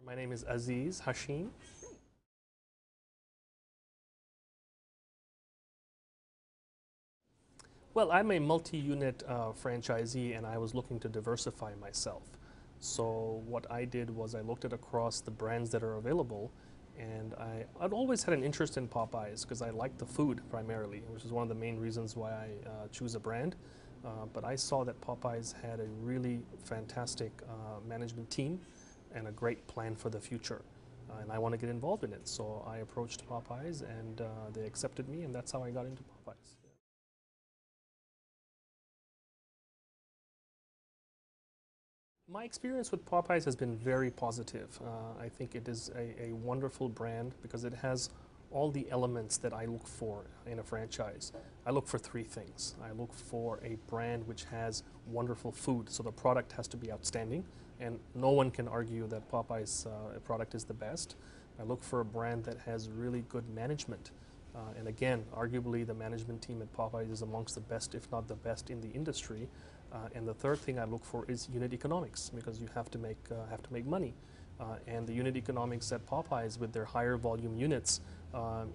My name is AZIZ HASHIM. Well, I'm a multi-unit franchisee and I was looking to diversify myself. So what I did was I looked at across the brands that are available, and I'd always had an interest in Popeyes because I like the food primarily, which is one of the main reasons why I choose a brand. But I saw that Popeyes had a really fantastic management team and a great plan for the future. And I want to get involved in it. So I approached Popeyes and they accepted me, and that's how I got into Popeyes. My experience with Popeyes has been very positive. I think it is a wonderful brand because it has all the elements that I look for in a franchise. I look for three things. I look for a brand which has wonderful food, so the product has to be outstanding, and no one can argue that Popeyes product is the best. I look for a brand that has really good management. And again, arguably the management team at Popeyes is amongst the best, if not the best, in the industry. And the third thing I look for is unit economics, because you have to make money. And the unit economics at Popeyes with their higher volume units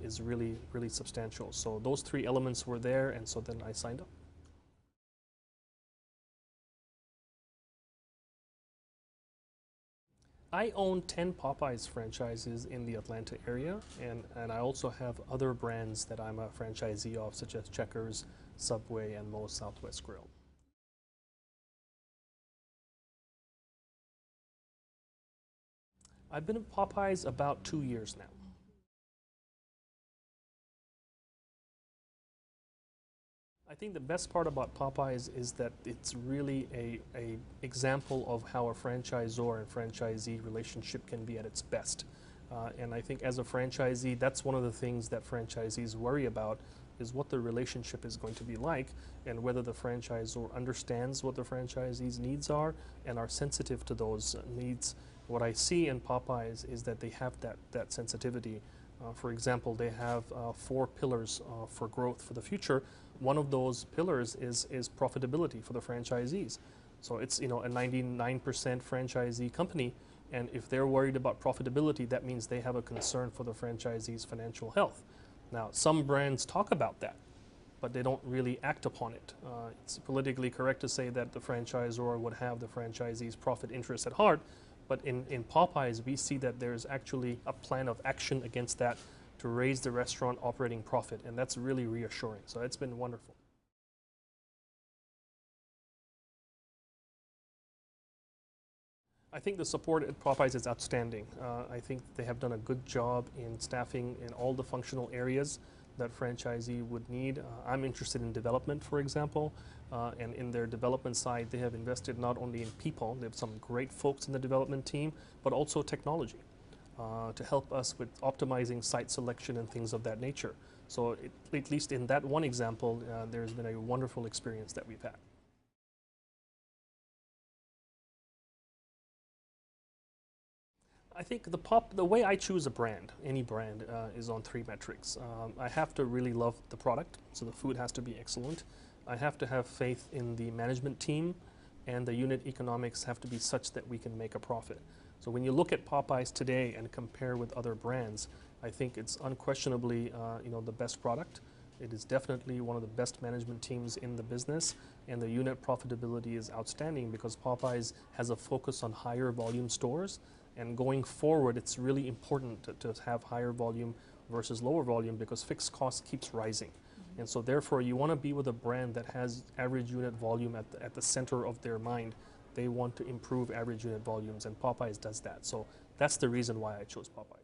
is really substantial. So those three elements were there, and so then I signed up. I own 10 Popeyes franchises in the Atlanta area, and I also have other brands that I'm a franchisee of, such as Checkers, Subway, and Moe's Southwest Grill. I've been at Popeyes about 2 years now. I think the best part about Popeyes is that it's really a example of how a franchisor and franchisee relationship can be at its best. And I think as a franchisee, that's one of the things that franchisees worry about, is what the relationship is going to be like, and whether the franchisor understands what the franchisee's needs are and are sensitive to those needs. What I see in Popeyes is that they have that sensitivity. For example, they have 4 pillars for growth for the future. One of those pillars is profitability for the franchisees. So it's a 99% franchisee company, and if they're worried about profitability, that means they have a concern for the franchisee's financial health. Now, some brands talk about that, but they don't really act upon it. It's politically correct to say that the franchisor would have the franchisee's profit interest at heart, but in Popeyes, we see that there's actually a plan of action against that to raise the restaurant operating profit, and that's really reassuring. So it's been wonderful. I think the support at Popeyes is outstanding. I think they have done a good job in staffing in all the functional areas that franchisee would need. I'm interested in development, for example, and in their development side, they have invested not only in people, they have some great folks in the development team, but also technology to help us with optimizing site selection and things of that nature. So at least in that one example, there's been a wonderful experience that we've had. I think the way I choose a brand, any brand, is on 3 metrics. I have to really love the product, so the food has to be excellent. I have to have faith in the management team, and the unit economics have to be such that we can make a profit. So when you look at Popeyes today and compare with other brands, I think it's unquestionably the best product. It is definitely one of the best management teams in the business, and the unit profitability is outstanding because Popeyes has a focus on higher volume stores. And going forward, it's really important to have higher volume versus lower volume because fixed cost keeps rising. And so therefore, you want to be with a brand that has average unit volume at the center of their mind. They want to improve average unit volumes, and Popeyes does that. So that's the reason why I chose Popeyes.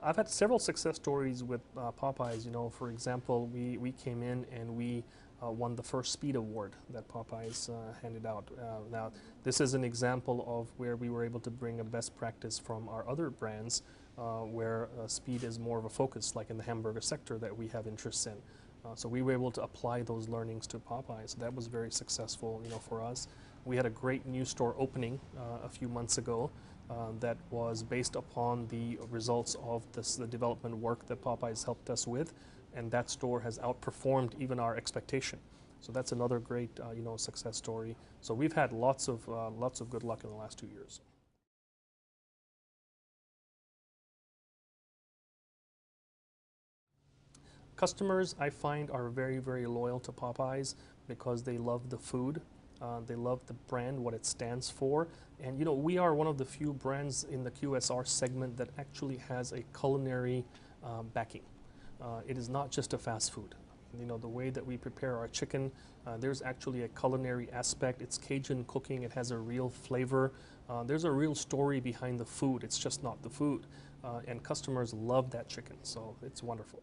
I've had several success stories with Popeyes. For example, we came in and we won the first speed award that Popeyes handed out. Now, this is an example of where we were able to bring a best practice from our other brands where speed is more of a focus, like in the hamburger sector that we have interests in. So we were able to apply those learnings to Popeyes. So that was very successful, for us. We had a great new store opening a few months ago that was based upon the results of the development work that Popeyes helped us with, and that store has outperformed even our expectation. So that's another great success story. So we've had lots of good luck in the last 2 years. Customers, I find, are very, very loyal to Popeyes because they love the food. They love the brand, what it stands for. And we are one of the few brands in the QSR segment that actually has a culinary backing. It is not just a fast food. The way that we prepare our chicken, there's actually a culinary aspect. It's Cajun cooking. It has a real flavor. There's a real story behind the food. It's just not the food. And customers love that chicken, so it's wonderful.